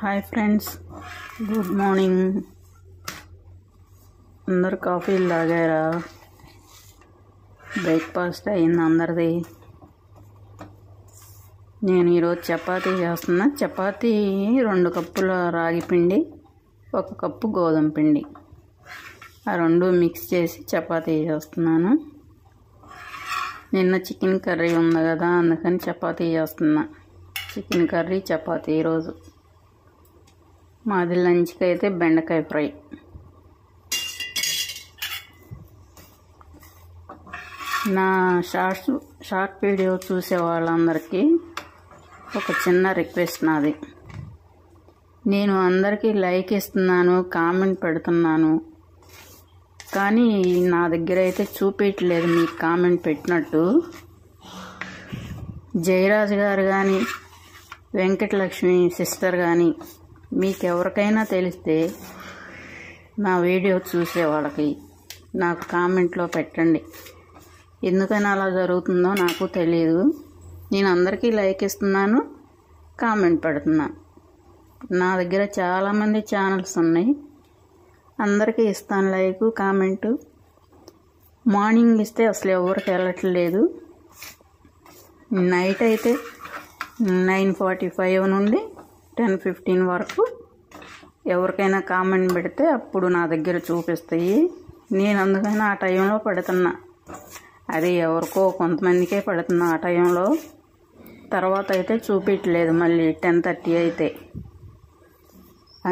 Hi friends, good morning. అందరు కాఫీలు తాగారా? బ్రేక్ఫాస్ట్ అయింది అందరిది. నేను ఈరోజు చపాతీ చేస్తున్నా. చపాతీ 2 కప్పుల రాగి పిండి, 1 కప్పు గోధుమ పిండి, ఆ 2 మిక్స్ చేసి చపాతీ చేస్తున్నాను. నిన్న చికెన్ కర్రీ ఉంది కదా, అందుకని చపాతీ చేస్తున్నా. చికెన్ కర్రీ చపాతీ ఈరోజు. మాది లంచ్కి అయితే బెండకాయ ఫ్రై. నా షార్ట్ వీడియో చూసే వాళ్ళందరికీ ఒక చిన్న రిక్వెస్ట్ నాది. నేను అందరికీ లైక్ ఇస్తున్నాను, కామెంట్ పెడుతున్నాను, కానీ నా దగ్గర అయితే చూపించట్లేదు మీకు కామెంట్ పెట్టినట్టు. జయరాజ్ గారు కానీ, వెంకటలక్ష్మి సిస్టర్ కానీ, మీకు ఎవరికైనా తెలిస్తే నా వీడియో చూసే వాళ్ళకి నాకు కామెంట్లో పెట్టండి. ఎందుకని అలా జరుగుతుందో నాకు తెలియదు. నేను అందరికీ లైక్ ఇస్తున్నాను, కామెంట్ పెడుతున్నాను. నా దగ్గర చాలామంది ఛానల్స్ ఉన్నాయి, అందరికీ ఇస్తాను లైక్, కామెంటు. మార్నింగ్ ఇస్తే అసలు ఎవరికి వెళ్ళట్లేదు. నైట్ అయితే 9:45 నుండి 10:15 వరకు ఎవరికైనా కామెంట్ పెడితే అప్పుడు నా దగ్గర చూపిస్తాయి. నేను అందుకని ఆ టైంలో పెడుతున్నా. అది ఎవరికో కొంతమందికే పెడుతున్నా ఆ టైంలో. తర్వాత అయితే చూపించలేదు మళ్ళీ 10:30 అయితే.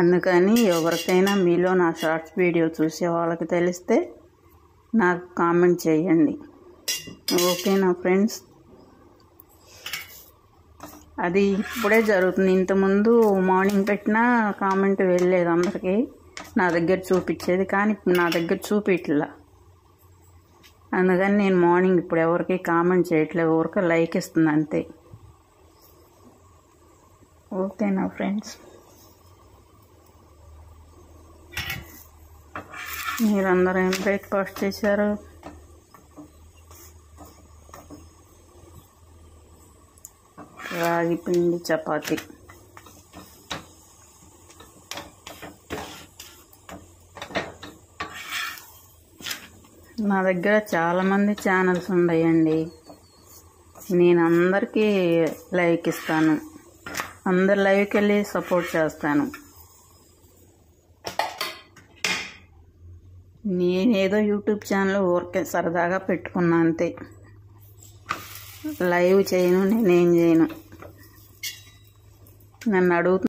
అందుకని ఎవరికైనా మీలో నా షార్ట్స్ వీడియో చూసే వాళ్ళకి తెలిస్తే నాకు కామెంట్ చేయండి. ఓకేనా ఫ్రెండ్స్? అది ఇప్పుడే జరుగుతుంది. ఇంతకుముందు మార్నింగ్ పెట్టినా కామెంట్ వెళ్ళలేదు అందరికీ, నా దగ్గర చూపించేది. కానీ నా దగ్గర చూపించట్లా. అందుకని నేను మార్నింగ్ ఇప్పుడు ఎవరికి కామెంట్ చేయట్లేదు, ఎవరికి లైక్ ఇస్తుంది అంతే. ఓకేనా ఫ్రెండ్స్? మీరందరూ ఏం బ్రేక్ఫాస్ట్ చేశారు? రాగి పిండి చపాతీ. నా దగ్గర చాలామంది ఛానల్స్ ఉన్నాయండి. నేను అందరికీ లైక్ ఇస్తాను, అందరి లైవ్కి వెళ్ళి సపోర్ట్ చేస్తాను. నేనేదో యూట్యూబ్ ఛానల్ ఊరికే సరదాగా పెట్టుకున్నా అంతే. లైవ్ చేయను, నేనేం చేయను. నన్ను అడుగుతున్నా